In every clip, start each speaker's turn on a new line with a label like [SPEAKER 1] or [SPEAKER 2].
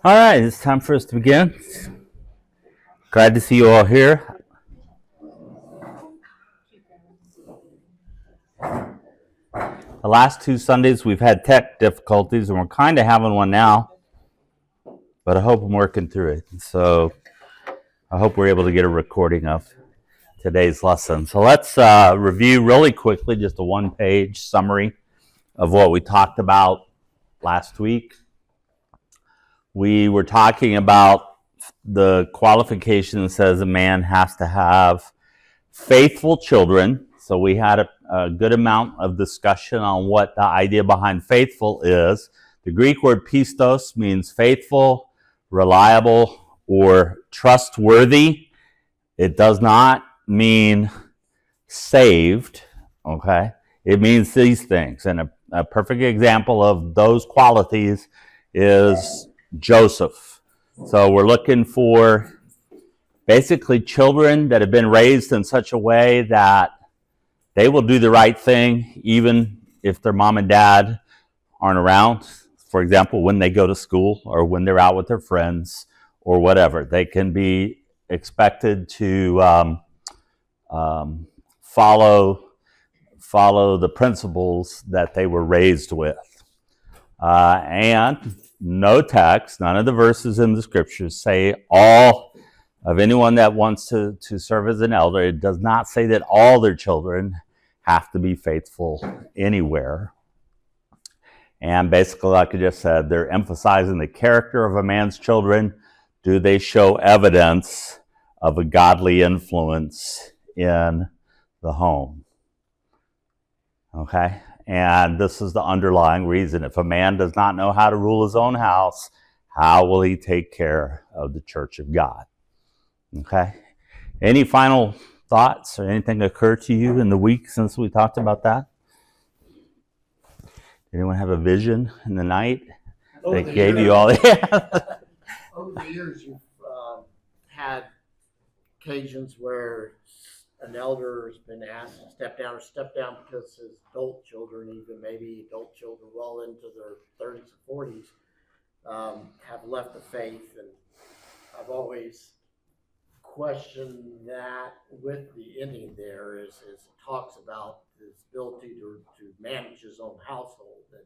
[SPEAKER 1] All right, it's time for us to begin. Glad to see you all here. The last two Sundays we've had tech difficulties, and we're kind of having one now, but I hope I'm working through it. So I hope we're able to get a recording of today's lesson. So let's review really quickly just a one-page summary of what we talked about last week. We were talking about the qualification that says a man has to have faithful children. So we had a good amount of discussion on what the idea behind faithful is. The Greek word pistos means faithful, reliable, or trustworthy. It does not mean saved, okay? It means these things. And a perfect example of those qualities is Joseph. So we're looking for basically children that have been raised in such a way that they will do the right thing even if their mom and dad aren't around. For example, when they go to school or when they're out with their friends or whatever, they can be expected to follow the principles that they were raised with. And no text, none of the verses in the scriptures say all of anyone that wants to serve as an elder. It does not say that all their children have to be faithful anywhere. And basically, like I just said, they're emphasizing the character of a man's children. Do they show evidence of a godly influence in the home? Okay? And this is the underlying reason. If a man does not know how to rule his own house, how will he take care of the church of God? Okay? Any final thoughts or anything occur to you in the week since we talked about that? Anyone have a vision in the night that gave you all the...
[SPEAKER 2] Over the years, you've had occasions where an elder has been asked to step down because his adult children, even maybe adult children well into their 30s and 40s, have left the faith. And I've always questioned that with the ending there is it talks about his ability to manage his own household. And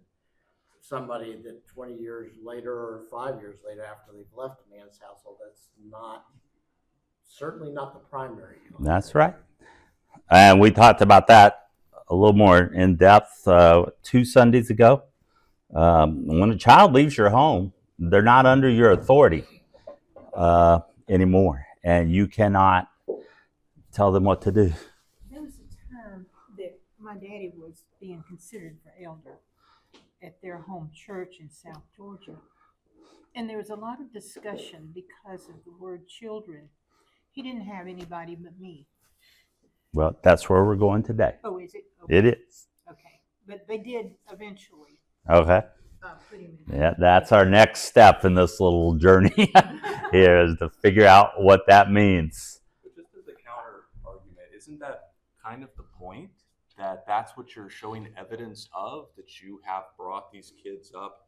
[SPEAKER 2] somebody that 20 years later or 5 years later after they've left a man's household, that's certainly not the primary.
[SPEAKER 1] That's right. And we talked about that a little more in depth 2 Sundays ago. When a child leaves your home, they're not under your authority anymore, and you cannot tell them what to do.
[SPEAKER 3] There was a time that my daddy was being considered for elder at their home church in South Georgia. And there was a lot of discussion because of the word children. He didn't have anybody but me.
[SPEAKER 1] Well, that's where we're going today.
[SPEAKER 3] Oh, is it? Okay.
[SPEAKER 1] It is.
[SPEAKER 3] Okay. But they did eventually
[SPEAKER 1] Okay.
[SPEAKER 3] put him in.
[SPEAKER 1] Yeah, that's our next step in this little journey here is to figure out what that means.
[SPEAKER 4] But just as a counter argument, isn't that kind of the point? That that's what you're showing evidence of, that you have brought these kids up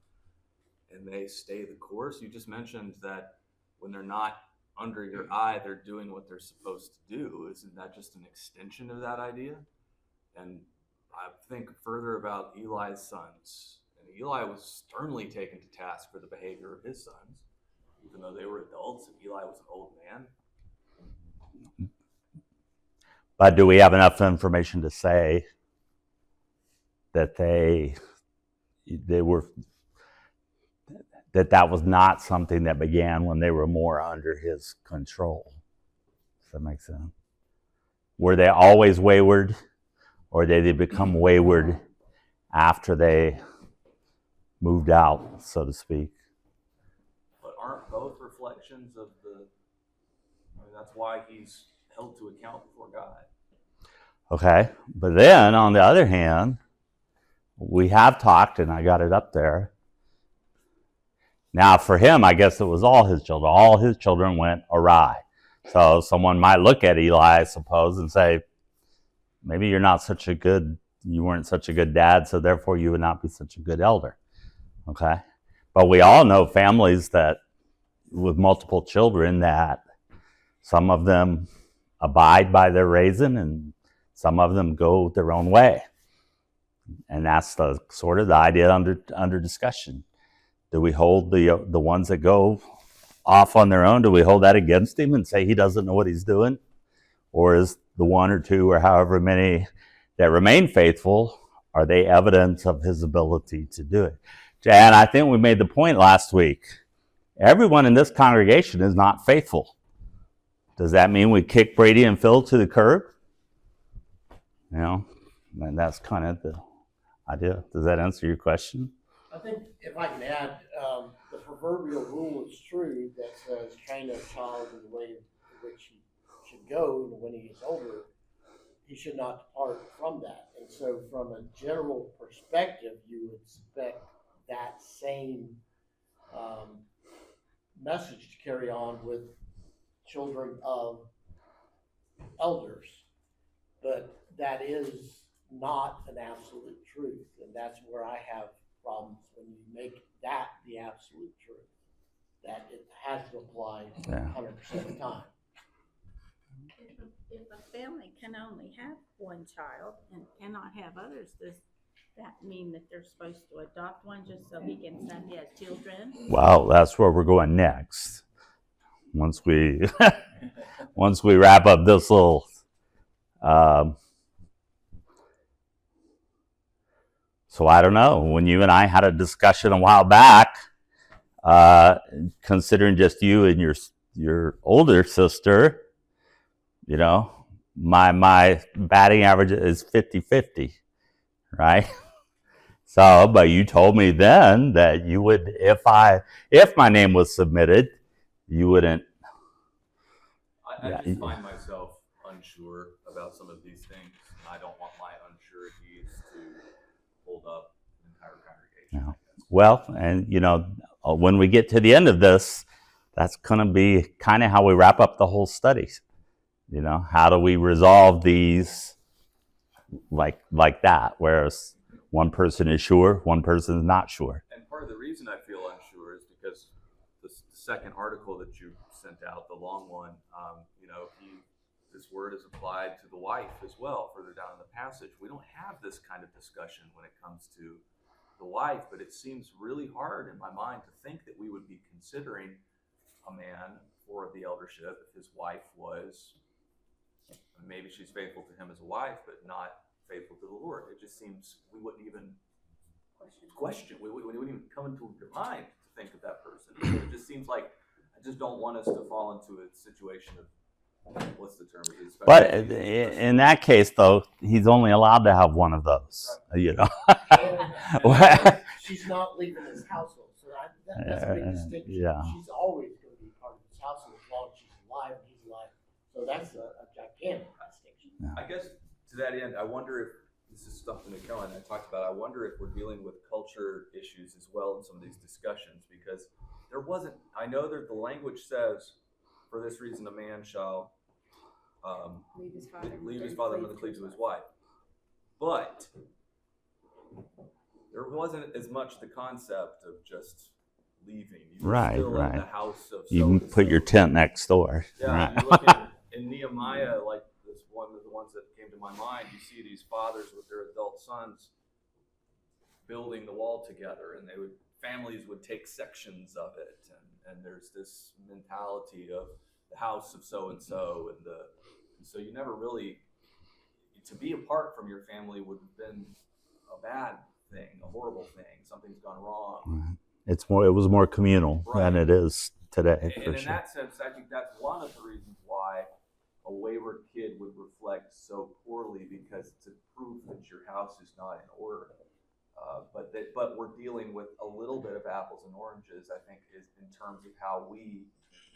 [SPEAKER 4] and they stay the course? You just mentioned that when they're not under your eye, they're doing what they're supposed to do. Isn't that just an extension of that idea? And I think further about Eli's sons. And Eli was sternly taken to task for the behavior of his sons, even though they were adults and Eli was an old man.
[SPEAKER 1] But do we have enough information to say that that was not something that began when they were more under his control? Does that make sense? Were they always wayward, or did they become wayward after they moved out, so to speak?
[SPEAKER 4] But aren't both reflections of that's why he's held to account before God.
[SPEAKER 1] Okay, but then on the other hand, we have talked, and I got it up there. Now for him, I guess it was all his children. All his children went awry. So someone might look at Eli, I suppose, and say, maybe you weren't such a good dad, so therefore you would not be such a good elder. Okay? But we all know families that with multiple children that some of them abide by their raising and some of them go their own way. And that's the sort of the idea under discussion. Do we hold the ones that go off on their own, do we hold that against him and say he doesn't know what he's doing? Or is the one or two or however many that remain faithful, are they evidence of his ability to do it? And I think we made the point last week. Everyone in this congregation is not faithful. Does that mean we kick Brady and Phil to the curb? You know, and that's kind of the idea. Does that answer your question?
[SPEAKER 2] I think if I can add, the proverbial rule is true that says train a child in the way in which he should go, and when he is older, he should not depart from that. And so from a general perspective, you would expect that same message to carry on with children of elders. But that is not an absolute truth, and that's where I have problems when you make that the absolute truth, that it has to apply 100% of the time.
[SPEAKER 5] If a family can only have one child and cannot have others, does that mean that they're supposed to adopt one just so he can say he has children?
[SPEAKER 1] Well, that's where we're going next. Once we wrap up this little so I don't know. When you and I had a discussion a while back, considering just you and your older sister, you know, my batting average is 50-50, right? So, but you told me then that you would, if my name was submitted, you wouldn't.
[SPEAKER 4] I just find myself unsure about some of these things. I don't want my unsureties to hold up the entire congregation.
[SPEAKER 1] Yeah. Well, and you know, when we get to the end of this, that's going to be kind of how we wrap up the whole study. You know, how do we resolve these like that? Whereas one person is sure, one person is not sure.
[SPEAKER 4] And part of the reason I feel unsure is because the second article that you sent out, the long one, you know, this word is applied to the wife as well, further down in the passage. We don't have this kind of discussion when it comes to the wife, but it seems really hard in my mind to think that we would be considering a man for the eldership if his wife was, maybe she's faithful to him as a wife, but not faithful to the Lord. It just seems we wouldn't even question. We wouldn't even come into your mind to think of that person. It just seems like I just don't want us to fall into a situation of, what's the term?
[SPEAKER 1] But in that case, though, he's only allowed to have one of those. Right. You know,
[SPEAKER 2] she's not leaving his household, so that's a big distinction.
[SPEAKER 1] Yeah.
[SPEAKER 2] She's always going to be part of his household as long as she's alive and he's alive. So that's a gigantic distinction.
[SPEAKER 1] Yeah.
[SPEAKER 4] I guess to that end, I wonder if this is something that Kelly and I talked about. I wonder if we're dealing with culture issues as well in some of these discussions, because there wasn't. I know that the language says, "For this reason, a man shall leave his father and mother, cleave to his wife." But there wasn't as much the concept of just leaving. You were still in the house of
[SPEAKER 1] you can put your tent next door.
[SPEAKER 4] Yeah,
[SPEAKER 1] right.
[SPEAKER 4] you look at in Nehemiah, like this one of the ones that came to my mind. You see these fathers with their adult sons building the wall together, and families would take sections of it, and there's this mentality of the house of so and so, and so you never really, to be apart from your family would have been a bad thing, a horrible thing. Something's gone wrong.
[SPEAKER 1] Right. It was more communal than it is today.
[SPEAKER 4] And
[SPEAKER 1] for
[SPEAKER 4] in
[SPEAKER 1] sure.
[SPEAKER 4] that sense, I think that's one of the reasons why a wayward kid would reflect so poorly, because to prove that your house is not in order. But we're dealing with a little bit of apples and oranges, I think, is in terms of how we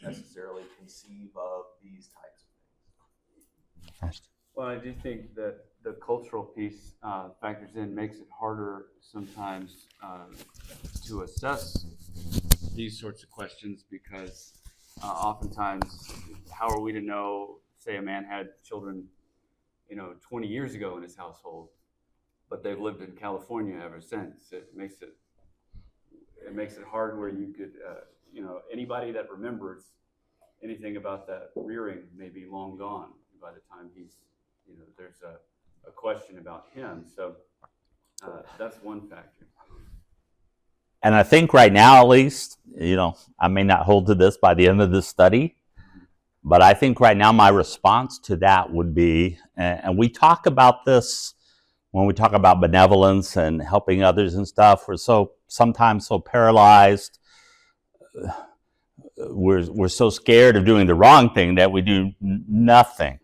[SPEAKER 4] necessarily conceive of these types of things.
[SPEAKER 6] Well, I do think that the cultural piece factors in, makes it harder sometimes to assess these sorts of questions, because oftentimes, how are we to know, say a man had children, 20 years ago in his household, but they've lived in California ever since? It makes it it makes it hard where you could, anybody that remembers anything about that rearing may be long gone by the time he's, there's a question about him. So that's one factor.
[SPEAKER 1] And I think right now, at least, I may not hold to this by the end of this study, but I think right now my response to that would be, and we talk about this when we talk about benevolence and helping others and stuff, we're sometimes so paralyzed. We're so scared of doing the wrong thing that we do nothing,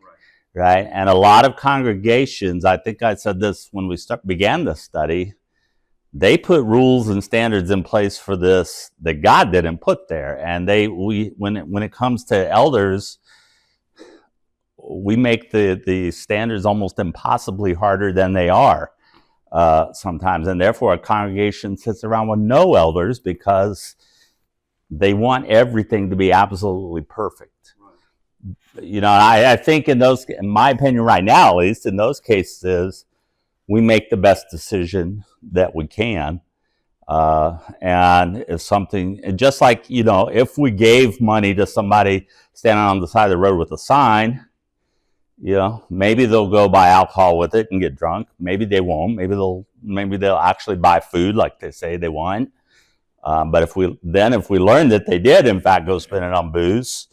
[SPEAKER 1] right? And a lot of congregations, I think I said this when we began this study, they put rules and standards in place for this that God didn't put there. And when it comes to elders, we make the standards almost impossibly harder than they are sometimes. And therefore, a congregation sits around with no elders because they want everything to be absolutely perfect. Right. I think in my opinion right now, at least in those cases, we make the best decision that we can. And if something, just like, if we gave money to somebody standing on the side of the road with a sign, maybe they'll go buy alcohol with it and get drunk. Maybe they won't. Maybe they'll actually buy food like they say they want. But if we learn that they did, in fact, go spend it on booze,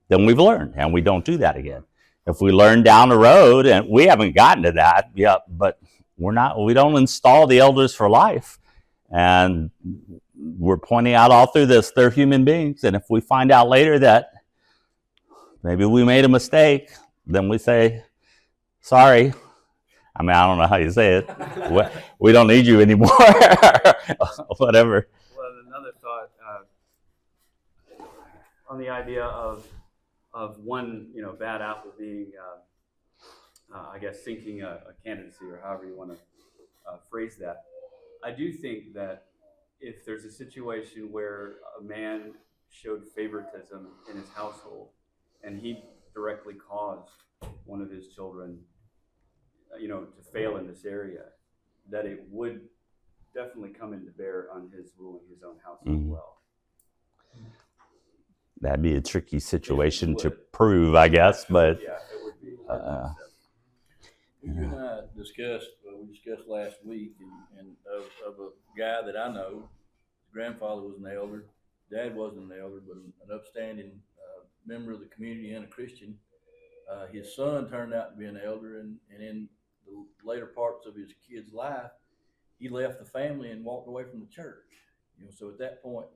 [SPEAKER 1] then we've learned, and we don't do that again. If we learn down the road, and we haven't gotten to that yet, but we don't install the elders for life. And we're pointing out all through this, they're human beings. And if we find out later that maybe we made a mistake, then we say, sorry. I don't know how you say it. We don't need you anymore. Whatever.
[SPEAKER 6] Well, another thought on the idea of one, bad apple being, I guess, sinking a candidacy, or however you want to phrase that. I do think that if there's a situation where a man showed favoritism in his household and he directly caused one of his children, to fail in this area, that it would definitely come into bear on his ruling his own house as well.
[SPEAKER 1] That'd be a tricky situation to prove, I guess, but
[SPEAKER 6] yeah, it would be.
[SPEAKER 7] You and I discussed last week, and of a guy that I know. His grandfather was an elder, dad wasn't an elder, but an upstanding member of the community and a Christian. His son turned out to be an elder, and in the later parts of his kid's life, he left the family and walked away from the church. So at that point,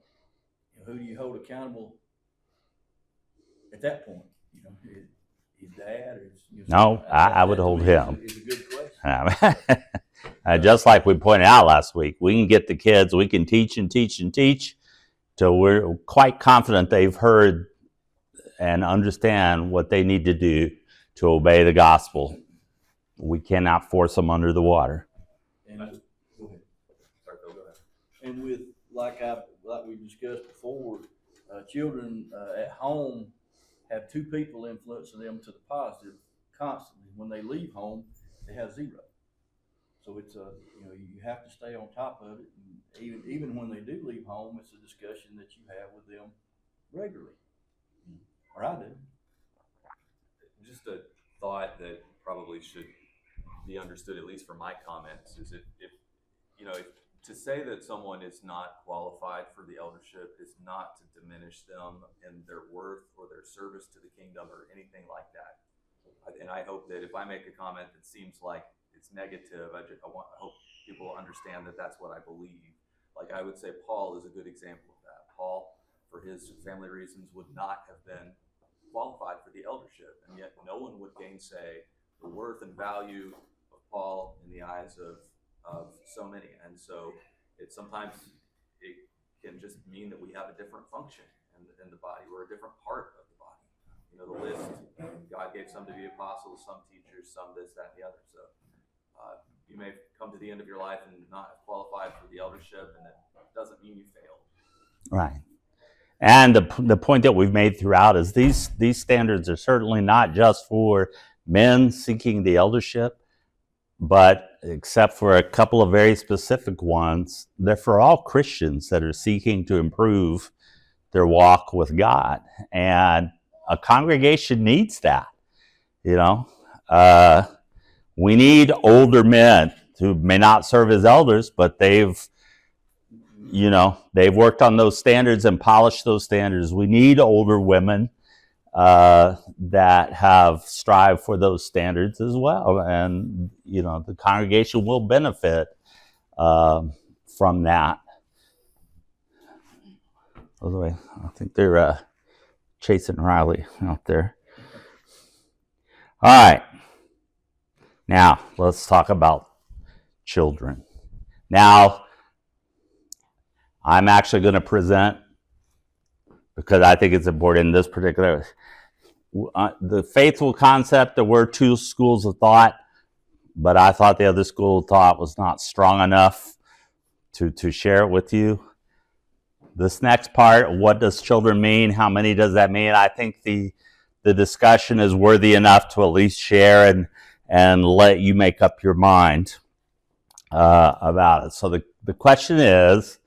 [SPEAKER 7] who do you hold accountable? At that point, his dad, or
[SPEAKER 1] no, I would hold him.
[SPEAKER 7] Is a good question.
[SPEAKER 1] Just like we pointed out last week, we can get the kids, we can teach and teach and teach till we're quite confident they've heard and understand what they need to do to obey the gospel. We cannot force them under the water.
[SPEAKER 7] And go ahead. Sorry, go ahead. And with like we discussed before, children at home have two people influencing them to the positive constantly. When they leave home, they have zero. So it's you have to stay on top of it. And even when they do leave home, it's a discussion that you have with them regularly. Or I do.
[SPEAKER 4] Just a thought that probably should be understood, at least from my comments, is if to say that someone is not qualified for the eldership is not to diminish them in their worth or their service to the kingdom or anything like that. And I hope that if I make a comment that seems like it's negative, I hope people understand that that's what I believe. Like I would say Paul is a good example of that. Paul, for his family reasons, would not have been qualified for the eldership, and yet no one would gainsay the worth and value of Paul in the eyes of so many. And so sometimes it can just mean that we have a different function in the body. We're a different part of the body. The list, God gave some to be apostles, some teachers, some this, that, and the other. So you may come to the end of your life and not have qualified for the eldership, and it doesn't mean you failed.
[SPEAKER 1] Right. And the point that we've made throughout is these standards are certainly not just for men seeking the eldership, but except for a couple of very specific ones, they're for all Christians that are seeking to improve their walk with God. And a congregation needs that, you know. We need older men who may not serve as elders, but they've worked on those standards and polished those standards. We need older women that have strived for those standards as well. And, the congregation will benefit from that. By the way, I think they're chasing Riley out there. All right. Now, let's talk about children. Now, I'm actually going to present, because I think it's important in this particular, the faithful concept, there were two schools of thought, but I thought the other school of thought was not strong enough to share it with you. This next part, what does children mean? How many does that mean? I think the discussion is worthy enough to at least share and let you make up your mind about it. So the question is,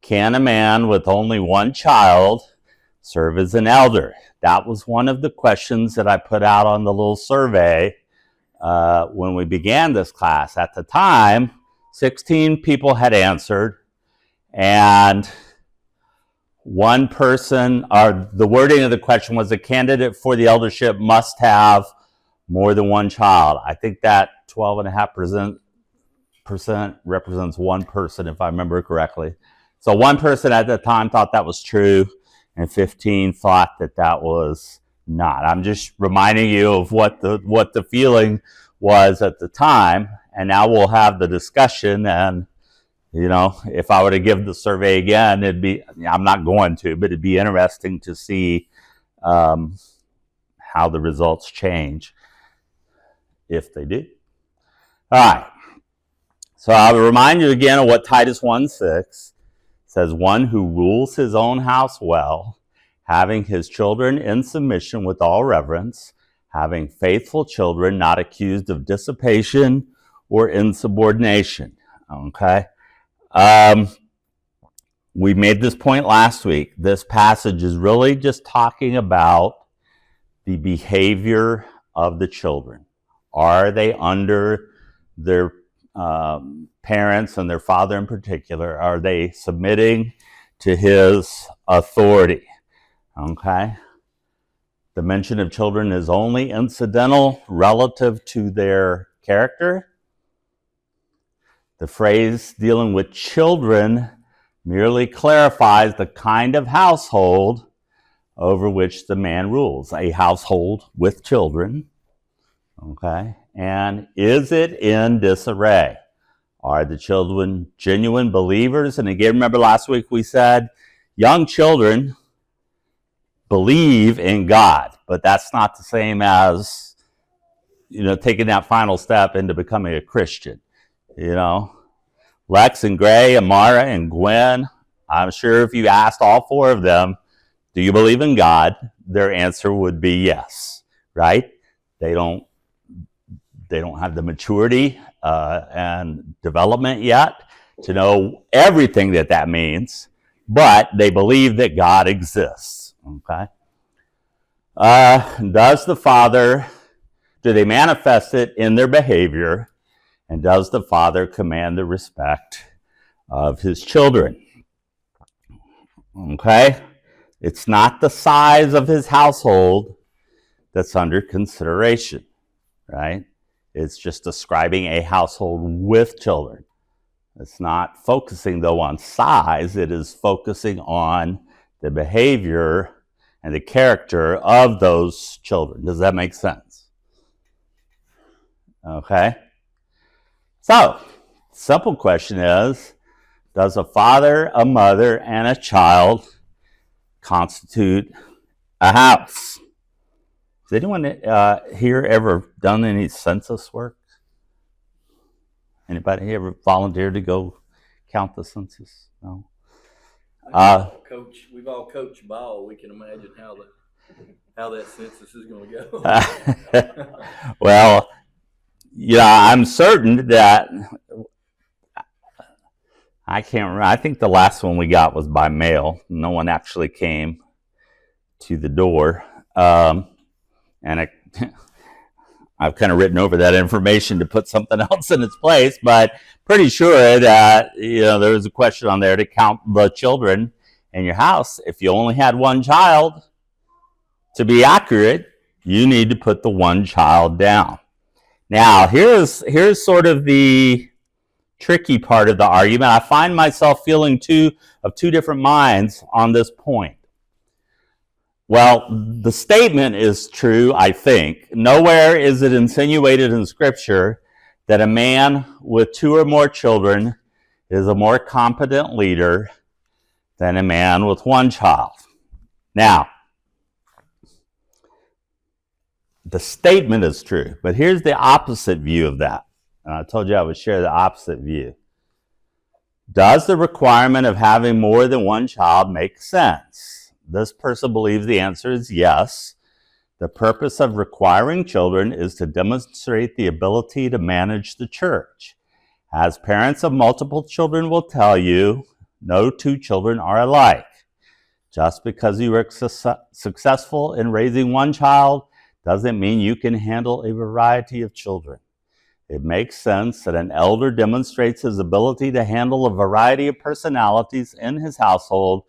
[SPEAKER 1] can a man with only one child serve as an elder? That was one of the questions that I put out on the little survey when we began this class. At the time, 16 people had answered, and one person, or the wording of the question was, a candidate for the eldership must have more than one child. I think that 12.5% represents one person, if I remember correctly. So one person at the time thought that was true, and 15 thought that was not. I'm just reminding you of what the feeling was at the time, and now we'll have the discussion. And if I were to give the survey again, I'm not going to, but it'd be interesting to see how the results change, if they do. All right. So I'll remind you again of what Titus 1:6 says: one who rules his own house well, having his children in submission with all reverence, having faithful children not accused of dissipation or insubordination. Okay? We made this point last week. This passage is really just talking about the behavior of the children. Are they under their parents and their father in particular? Are they submitting to his authority? Okay? The mention of children is only incidental relative to their character. The phrase dealing with children merely clarifies the kind of household over which the man rules. A household with children. Okay? And is it in disarray? Are the children genuine believers? And again, remember last week we said young children believe in God, but that's not the same as, taking that final step into becoming a Christian. Lex and Gray, Amara and Gwen, I'm sure if you asked all four of them, do you believe in God? Their answer would be yes, right? They don't have the maturity and development yet to know everything that means, but they believe that God exists. Okay. Do they manifest it in their behavior, and does the father command the respect of his children? Okay. It's not the size of his household that's under consideration, right? It's just describing a household with children. It's not focusing, though, on size. It is focusing on the behavior and the character of those children. Does that make sense? Okay. So, simple question is, does a father, a mother, and a child constitute a house? Has anyone here ever done any census work? Anybody ever volunteered to go count the census? No.
[SPEAKER 7] We've all coached ball. We can imagine how that census is going to go.
[SPEAKER 1] Well, I'm certain that I can't remember. I think the last one we got was by mail. No one actually came to the door. And I've kind of written over that information to put something else in its place, but pretty sure that, there was a question on there to count the children in your house. If you only had one child, to be accurate, you need to put the one child down. Now, here's sort of the tricky part of the argument. I find myself feeling two different minds on this point. Well, the statement is true, I think. Nowhere is it insinuated in Scripture that a man with 2 or more children is a more competent leader than a man with 1 child. Now, the statement is true, but here's the opposite view of that. And I told you I would share the opposite view. Does the requirement of having more than 1 child make sense? This person believes the answer is yes. The purpose of requiring children is to demonstrate the ability to manage the church. As parents of multiple children will tell you, no 2 children are alike. Just because you are successful in raising 1 child doesn't mean you can handle a variety of children. It makes sense that an elder demonstrates his ability to handle a variety of personalities in his household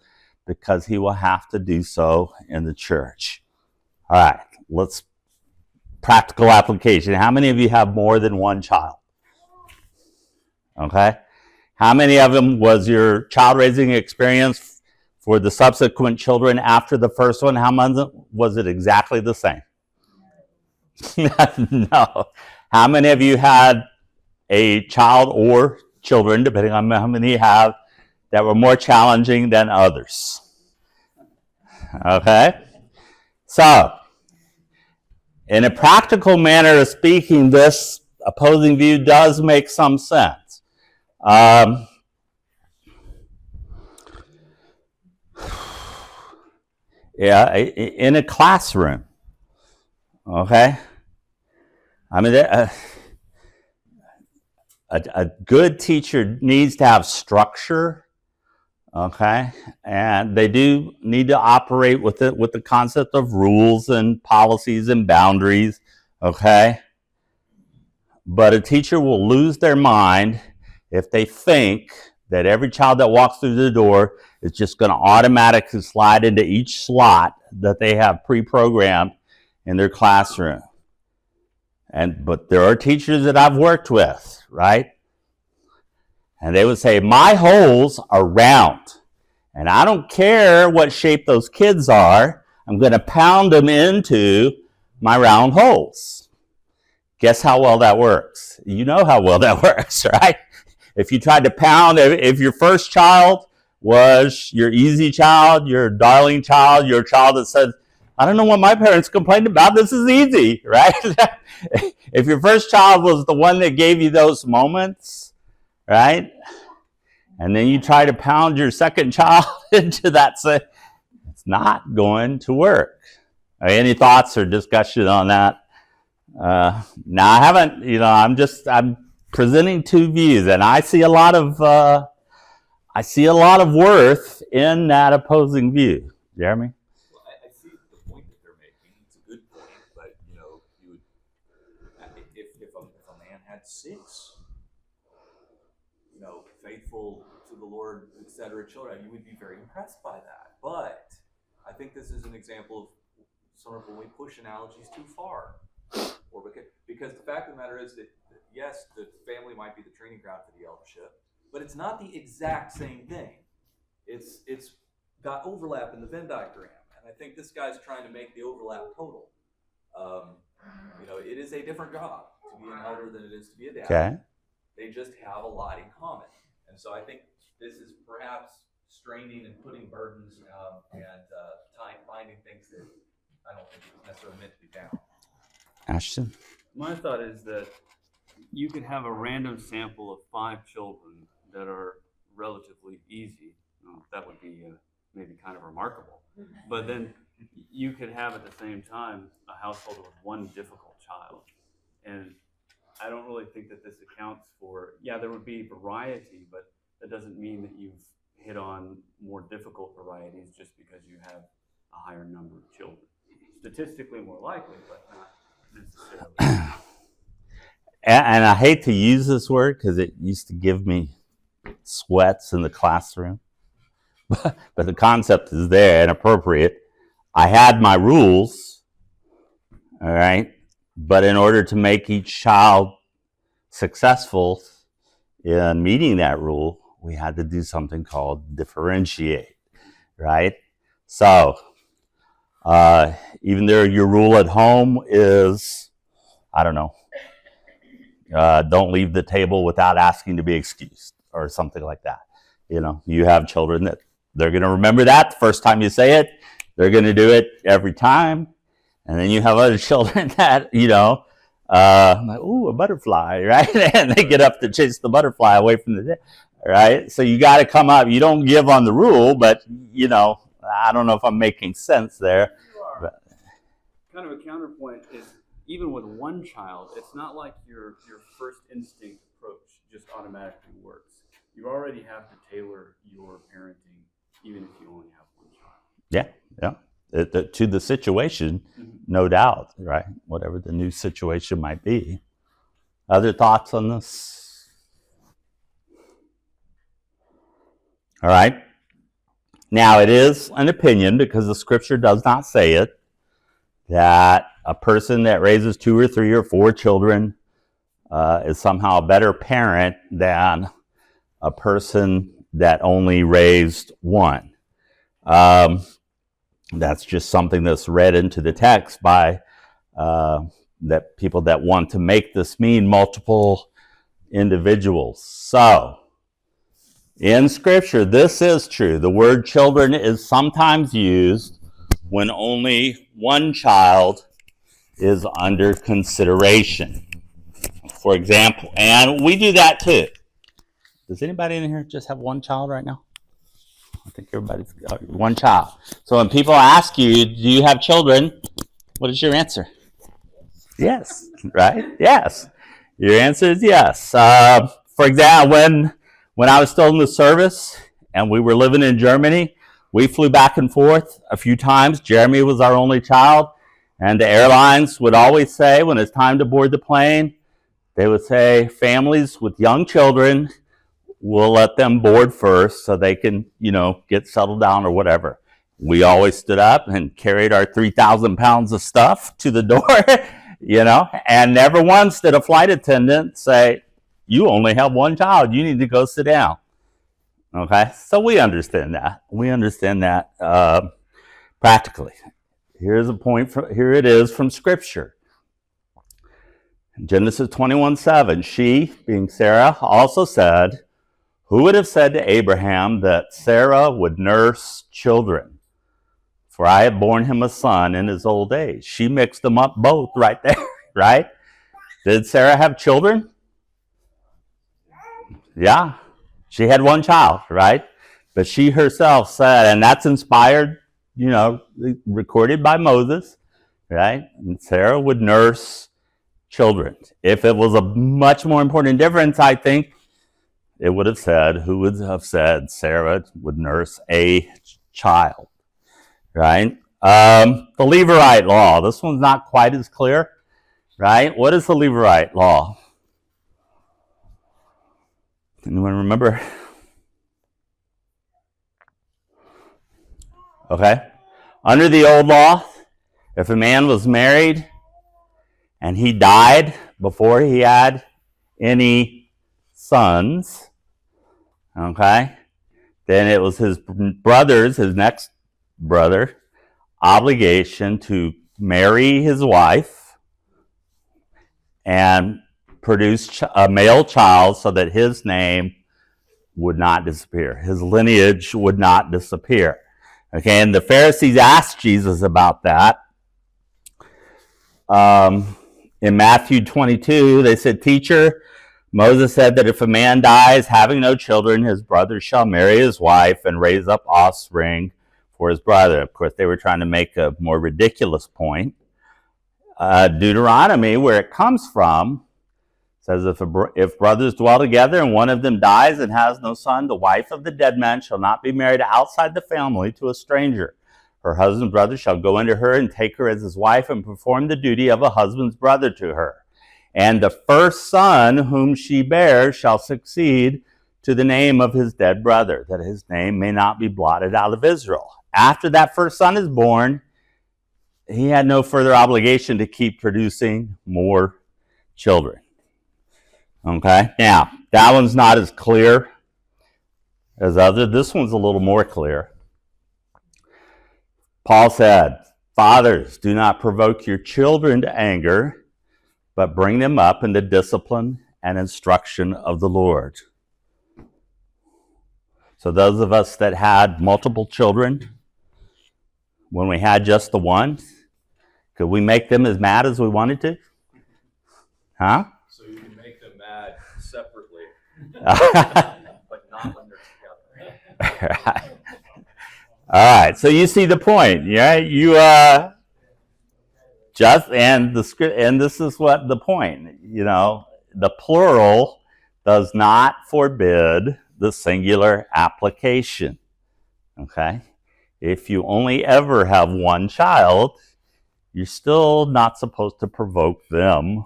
[SPEAKER 1] because he will have to do so in the church. All right, let's practical application. How many of you have more than 1 child? Okay. How many of them was your child raising experience for the subsequent children after the first one? How many was it exactly the same? No. How many of you had a child or children, depending on how many you have, that were more challenging than others? Okay? So, in a practical manner of speaking, this opposing view does make some sense. In a classroom, okay? I mean, a good teacher needs to have structure, okay? And they do need to operate with the concept of rules and policies and boundaries, okay? But a teacher will lose their mind if they think that every child that walks through the door is just going to automatically slide into each slot that they have pre-programmed in their classroom. But there are teachers that I've worked with, right? And they would say, my holes are round. And I don't care what shape those kids are. I'm going to pound them into my round holes. Guess how well that works? You know how well that works, right? If you tried to pound, if your first child was your easy child, your darling child, your child that said, I don't know what my parents complained about, this is easy, right? If your first child was the one that gave you those moments, right? And then you try to pound your second child into that, it's not going to work. Any thoughts or discussion on that? Now I haven't, I'm presenting 2 views, and I see a lot of worth in that opposing view. Jeremy?
[SPEAKER 4] Well, I see the point that they're making. It's a good point, but you would, if a man had 6, faithful to the Lord, etc., children, you would be very impressed by that. But I think this is an example of sort of when we push analogies too far, or because the fact of the matter is that yes, the family might be the training ground for the eldership, but it's not the exact same thing. It's got overlap in the Venn diagram, and I think this guy's trying to make the overlap total. It is a different job to be an elder than it is to be a dad.
[SPEAKER 1] Okay.
[SPEAKER 4] They just have a lot in common, and so I think this is perhaps straining and putting burdens and finding things that I don't think it was necessarily meant to be found.
[SPEAKER 1] Ashton?
[SPEAKER 6] My thought is that you could have a random sample of 5 children that are relatively easy. That would be maybe kind of remarkable. But then you could have at the same time a household with 1 difficult child. And I don't really think that this accounts for, yeah, there would be variety, but that doesn't mean that you've hit on more difficult varieties just because you have a higher number of children. Statistically more likely, but not necessarily.
[SPEAKER 1] And I hate to use this word because it used to give me sweats in the classroom, but the concept is there and appropriate. I had my rules, all right, but in order to make each child successful in meeting that rule, we had to do something called differentiate, right? So even though your rule at home is, I don't know, don't leave the table without asking to be excused or something like that. You know, you have children that they're going to remember that the first time you say it. They're going to do it every time. And then you have other children that, you know, like, ooh, a butterfly, right? And they get up to chase the butterfly away from the, right? So you got to come up. You don't give on the rule, but, you know, I don't know if I'm making sense there. But
[SPEAKER 6] Kind of a counterpoint is, even with one child, it's not like your first instinct approach just automatically works. You already have to tailor your parenting, even if you only have one child.
[SPEAKER 1] yeah. To the situation, no doubt, right? Whatever the new situation might be. Other thoughts on this? All right. Now, it is an opinion, because the scripture does not say it, that a person that raises 2 or 3 or 4 children is somehow a better parent than a person that only raised 1. That's just something that's read into the text by that people that want to make this mean multiple individuals. So, in Scripture, this is true. The word children is sometimes used when only one child is under consideration. For example, and we do that too. Does anybody in here just have one child right now? I think everybody's got one child. So when people ask you, do you have children? What is your answer? Yes, right? Yes. Your answer is yes. For example, when I was still in the service and we were living in Germany, we flew back and forth a few times. Jeremy was our only child. And the airlines would always say, when it's time to board the plane, they would say, families with young children, we'll let them board first so they can, you know, get settled down or whatever. We always stood up and carried our 3,000 pounds of stuff to the door, you know, and never once did a flight attendant say, you only have one child, you need to go sit down. Okay, so we understand that. We understand that practically. Here's a point, here it is from Scripture. Genesis 21:7, she, being Sarah, also said, who would have said to Abraham that Sarah would nurse children? For I have borne him a son in his old age. She mixed them up both right there, right? Did Sarah have children? Yeah, she had one child, right? But she herself said, and that's inspired, you know, recorded by Moses, right? And Sarah would nurse children. If it was a much more important difference, I think it would have said, who would have said Sarah would nurse a child, right? The Levirate law. This one's not quite as clear, right? What is the Levirate law? Anyone remember? Okay. Under the old law, if a man was married and he died before he had any sons, okay, then it was his brother's, his next brother, obligation to marry his wife and produce a male child so that his name would not disappear. His lineage would not disappear. Okay, and the Pharisees asked Jesus about that. In Matthew 22, they said, Teacher, Moses said that if a man dies having no children, his brother shall marry his wife and raise up offspring for his brother. Of course, they were trying to make a more ridiculous point. Deuteronomy, where it comes from, says, if brothers dwell together and one of them dies and has no son, the wife of the dead man shall not be married outside the family to a stranger. Her husband's brother shall go into her and take her as his wife and perform the duty of a husband's brother to her. And the first son whom she bears shall succeed to the name of his dead brother, that his name may not be blotted out of Israel. After that first son is born, he had no further obligation to keep producing more children. Okay, now, that one's not as clear as other. This one's a little more clear. Paul said, fathers, do not provoke your children to anger, but bring them up in the discipline and instruction of the Lord. So those of us that had multiple children, when we had just the one, could we make them as mad as we wanted to? Huh?
[SPEAKER 4] So you can make them mad separately, but not when they're together.
[SPEAKER 1] All right, so you see the point, yeah? You and this is what the point, the plural does not forbid the singular application. Okay? If you only ever have one child, you're still not supposed to provoke them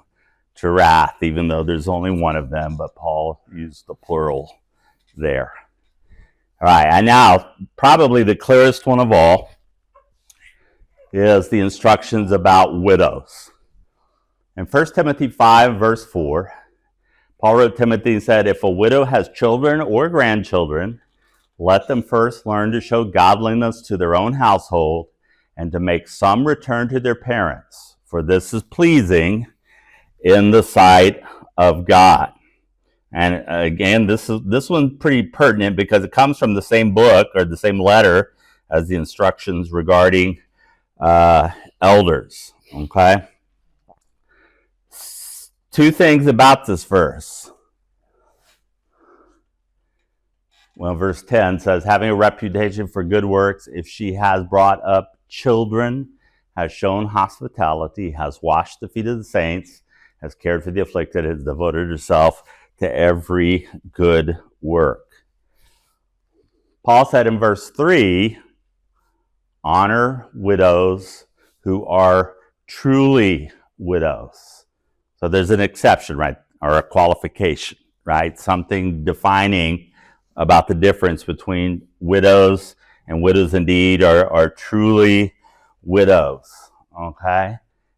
[SPEAKER 1] to wrath, even though there's only one of them, but Paul used the plural there. All right, and now, probably the clearest one of all is the instructions about widows. In 1 Timothy 5, verse 4, Paul wrote Timothy and said, if a widow has children or grandchildren, let them first learn to show godliness to their own household and to make some return to their parents, for this is pleasing in the sight of God. And again, this one's pretty pertinent because it comes from the same book or the same letter as the instructions regarding elders. Okay? Two things about this verse. Well, verse 10 says, having a reputation for good works, if she has brought up children, has shown hospitality, has washed the feet of the saints, has cared for the afflicted, has devoted herself to every good work. Paul said in verse 3, honor widows who are truly widows. So there's an exception, right? Or a qualification, right? Something defining about the difference between widows and widows indeed are truly widows. Okay?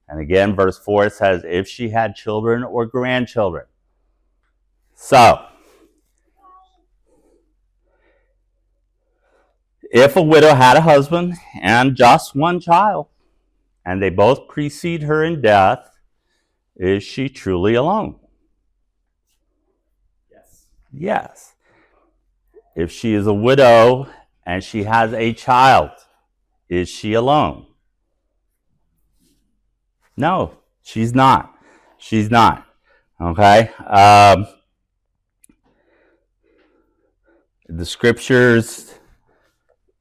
[SPEAKER 1] And again, verse 4 says, if she had children or grandchildren. So, if a widow had a husband and just one child, and they both precede her in death, is she truly alone?
[SPEAKER 2] Yes.
[SPEAKER 1] Yes. If she is a widow and she has a child, is she alone? No, she's not. She's not. Okay? The scriptures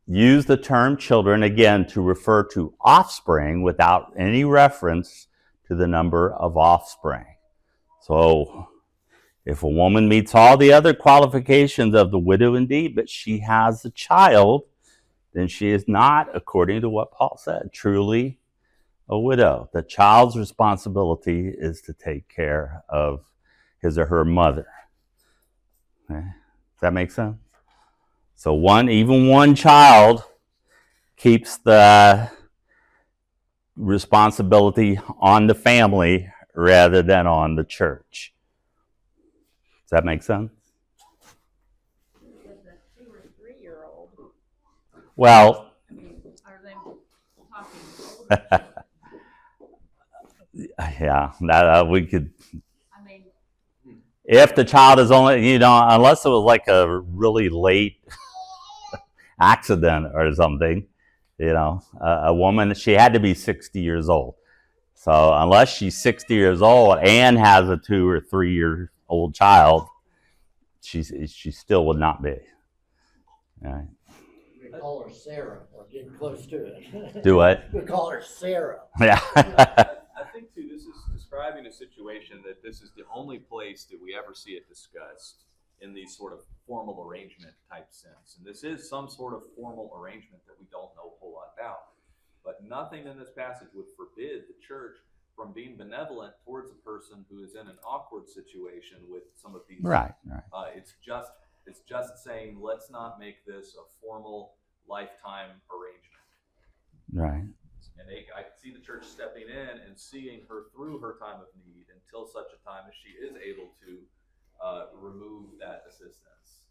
[SPEAKER 1] use the term children, again, to refer to offspring without any reference to the number of offspring. So, if a woman meets all the other qualifications of the widow indeed, but she has a child, then she is not, according to what Paul said, truly a widow. The child's responsibility is to take care of his or her mother. Okay? Does that make sense? So even one child keeps the responsibility on the family rather than on the church. Does that make sense?
[SPEAKER 5] With a 2 or 3-year-old,
[SPEAKER 1] Well,
[SPEAKER 5] are they talking older?
[SPEAKER 1] yeah, we could.
[SPEAKER 5] I mean,
[SPEAKER 1] If the child is only, unless it was like a really late accident or something, a woman, she had to be 60 years old. So unless she's 60 years old and has a 2 or 3 year old child, she still would not be. All right.
[SPEAKER 2] We call her Sarah. We're getting close to it.
[SPEAKER 1] Do what?
[SPEAKER 2] We call her Sarah.
[SPEAKER 1] Yeah.
[SPEAKER 4] I think too, this is describing a situation that this is the only place that we ever see it discussed in these sort of formal arrangement type sense. And this is some sort of formal arrangement that we don't know a whole lot about. But nothing in this passage would forbid the church from being benevolent towards a person who is in an awkward situation with some of these.
[SPEAKER 1] Right.
[SPEAKER 4] It's just saying, let's not make this a formal lifetime arrangement.
[SPEAKER 1] Right.
[SPEAKER 4] And I can see the church stepping in and seeing her through her time of need until such a time as she is able to remove that assistance.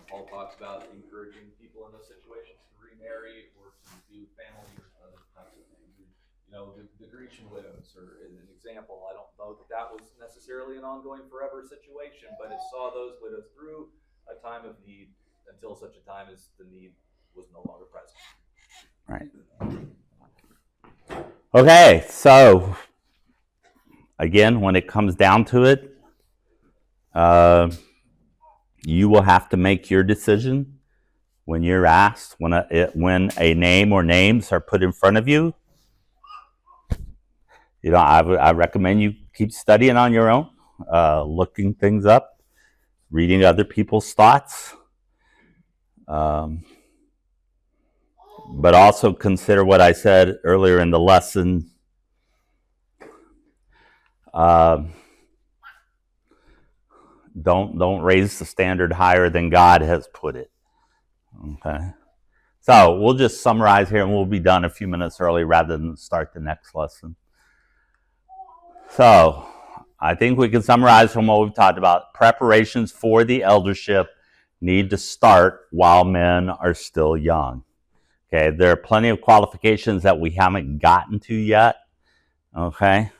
[SPEAKER 4] Paul talks about encouraging people in those situations to remarry or to be with family or other types of things. The Grecian widows are an example. I don't know that was necessarily an ongoing forever situation, but it saw those widows through a time of need until such a time as the need was no longer present.
[SPEAKER 1] Right. Okay, so again, when it comes down to it, you will have to make your decision when you're asked, when a name or names are put in front of you. I recommend you keep studying on your own, looking things up, reading other people's thoughts. But also consider what I said earlier in the lesson. Don't raise the standard higher than God has put it. Okay. So we'll just summarize here and we'll be done a few minutes early rather than start the next lesson. So I think we can summarize from what we've talked about. Preparations for the eldership need to start while men are still young. Okay, there are plenty of qualifications that we haven't gotten to yet. Okay,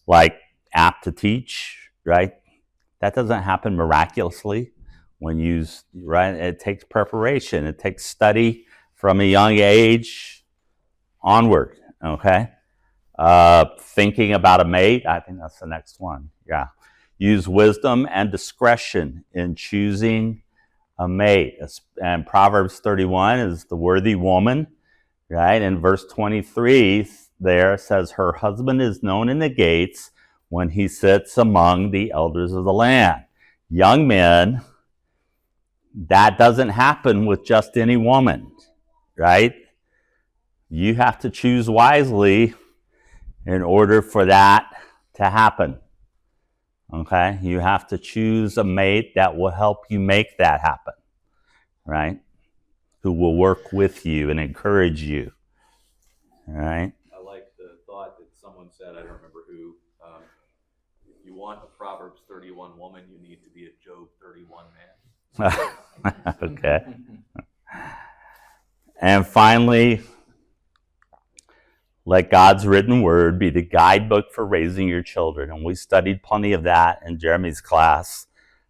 [SPEAKER 1] like apt to teach, right? That doesn't happen miraculously when used, right? It takes preparation. It takes study from a young age onward, okay? Thinking about a mate, I think that's the next one, yeah. Use wisdom and discretion in choosing a mate. And Proverbs 31 is the worthy woman, right? And verse 23 there says, her husband is known in the gates when he sits among the elders of the land. Young men, that doesn't happen with just any woman, right? You have to choose wisely in order for that to happen. Okay? You have to choose a mate that will help you make that happen, right? Who will work with you and encourage you, right?
[SPEAKER 4] I like the thought that someone said, I don't remember who, if you want a Proverbs 31 woman, you need to be a Job 31 man.
[SPEAKER 1] Okay. And finally, let God's written word be the guidebook for raising your children. And we studied plenty of that in Jeremy's class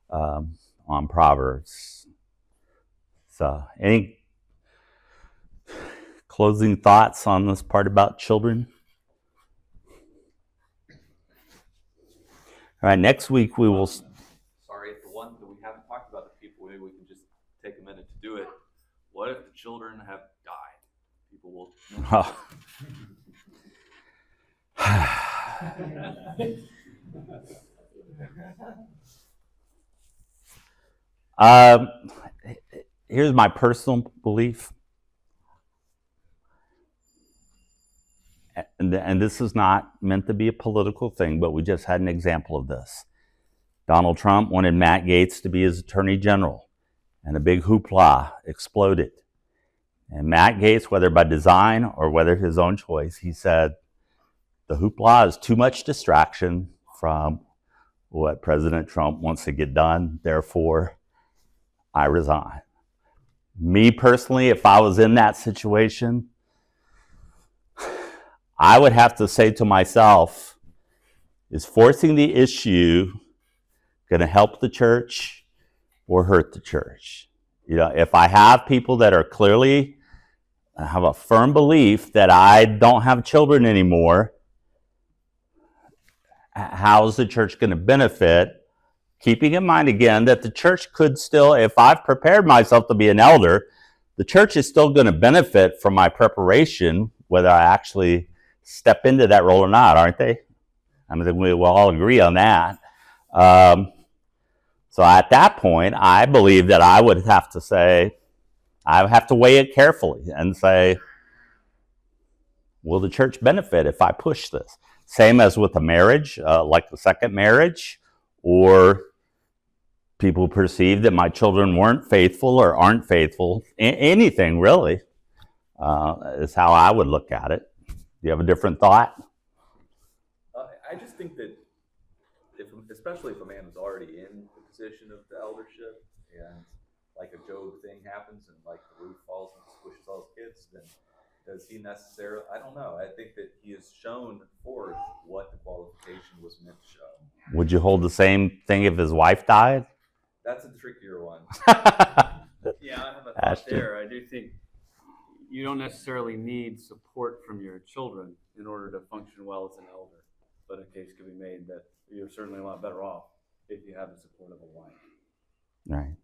[SPEAKER 1] on Proverbs. So, any closing thoughts on this part about children? All right, next week we will...
[SPEAKER 4] Sorry, the one that we haven't talked about, the people, maybe we can just take a minute to do it. What if the children have died? People will... Here's my personal belief, and this is not meant to be a political thing, but we just had an example of this. Donald Trump wanted Matt Gaetz to be his attorney general, and a big hoopla exploded. And Matt Gaetz, whether by design or whether his own choice, he said, the hoopla is too much distraction from what President Trump wants to get done. Therefore, I resign. Me personally, if I was in that situation, I would have to say to myself, is forcing the issue going to help the church or hurt the church? If I have people that are clearly have a firm belief that I don't have children anymore, how is the church going to benefit? Keeping in mind again that the church could still, if I've prepared myself to be an elder, the church is still going to benefit from my preparation, whether I actually step into that role or not, aren't they?
[SPEAKER 1] I mean, we will all agree on that. So at that point, I believe that I would have to say, I would have to weigh it carefully and say, will the church benefit if I push this? Same as with a marriage, like the second marriage, or people perceive that my children weren't faithful or aren't faithful. Anything really is how I would look at it. Do you have a different thought?
[SPEAKER 4] I just think that, especially if a man is already in the position of the eldership, and like a Job thing happens, and like the roof falls and squishes all his kids, then does he necessarily? I don't know. I think that he has shown forth what the qualification was meant to show.
[SPEAKER 1] Would you hold the same thing if his wife died?
[SPEAKER 4] That's a trickier one.
[SPEAKER 6] Yeah, I have a thought
[SPEAKER 1] Ashton.
[SPEAKER 6] there. I do think you don't necessarily need support from your children in order to function well as an elder, but a case could be made that you're certainly a lot better off if you have the support of a wife.
[SPEAKER 1] Right.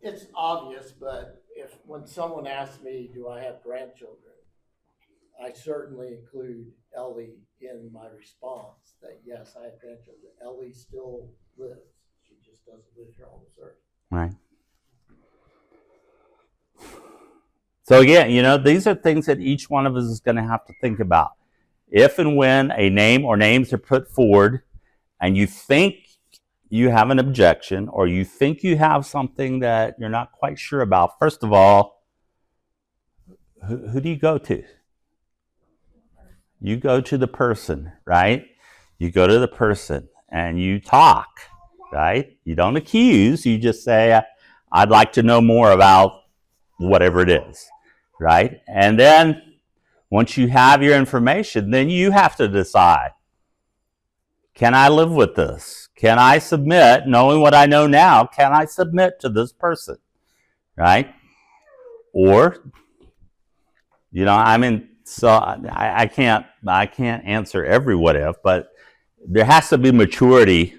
[SPEAKER 2] It's obvious, but when someone asks me, do I have grandchildren, I certainly include Ellie in my response that yes, I have grandchildren. Ellie still lives. She just doesn't live here on this earth.
[SPEAKER 1] Right. So again, these are things that each one of us is going to have to think about. If and when a name or names are put forward and you think you have an objection or you think you have something that you're not quite sure about, first of all, who do you go to? You go to the person, right? You go to the person and you talk, right? You don't accuse. You just say, I'd like to know more about whatever it is, right? And then once you have your information, then you have to decide, can I live with this? Can I submit, knowing what I know now, can I submit to this person, right? Or, so I can't answer every what if, but there has to be maturity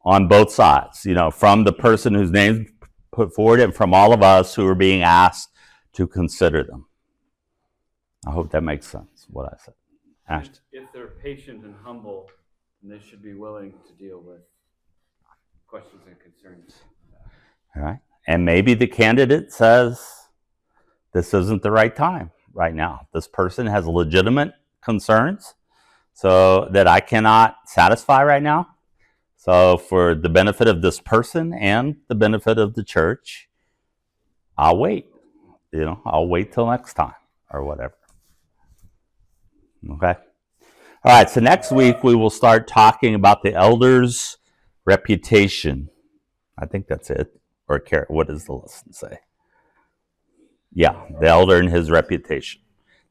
[SPEAKER 1] on both sides, from the person whose name's put forward and from all of us who are being asked to consider them. I hope that makes sense, what I said. Ashton.
[SPEAKER 6] If they're patient and humble, then they should be willing to deal with questions and concerns.
[SPEAKER 1] All right. And maybe the candidate says, this isn't the right time right now. This person has legitimate concerns so that I cannot satisfy right now. So for the benefit of this person and the benefit of the church, I'll wait. I'll wait till next time or whatever. Okay. All right. So next week we will start talking about the elder's reputation. I think that's it. Or what does the lesson say? Yeah, the elder and his reputation.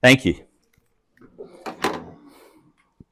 [SPEAKER 1] Thank you.